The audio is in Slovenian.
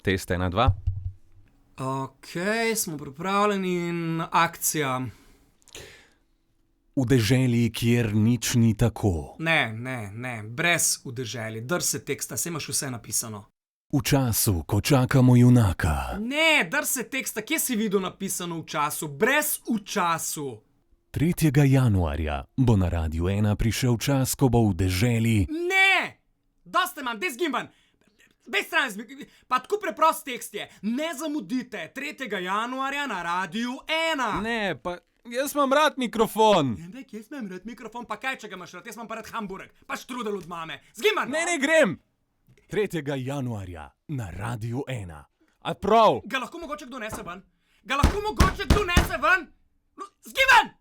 Test 1, 2. Ok, smo pripravljeni in akcija. V deželi, kjer nič ni tako. Ne, brez v deželi, drž se teksta, saj imaš vse napisano. V času, ko čakamo junaka. Ne, drž se teksta, kje si videl napisano v času, brez v času. 3. januarja bo na Radiu 1 prišel čas, ko bo v deželi. Ne! Dosti imam, dej zgimban! Dej stran, pa tako preprost tekst je. Ne zamudite 3. januarja na Radiu 1. Ne, pa jaz imam rad mikrofon. Dej, jaz imam rad mikrofon, pa kaj če ga imaš rad, jaz imam pa rad hamburek, pa štrudel od mame. Zgimban! Ne grem! 3. januarja na Radiu 1. A prav? Ga lahko mogoče kdo nese ven? Ga lahko mogoče kdo nese ven? No, zgimban!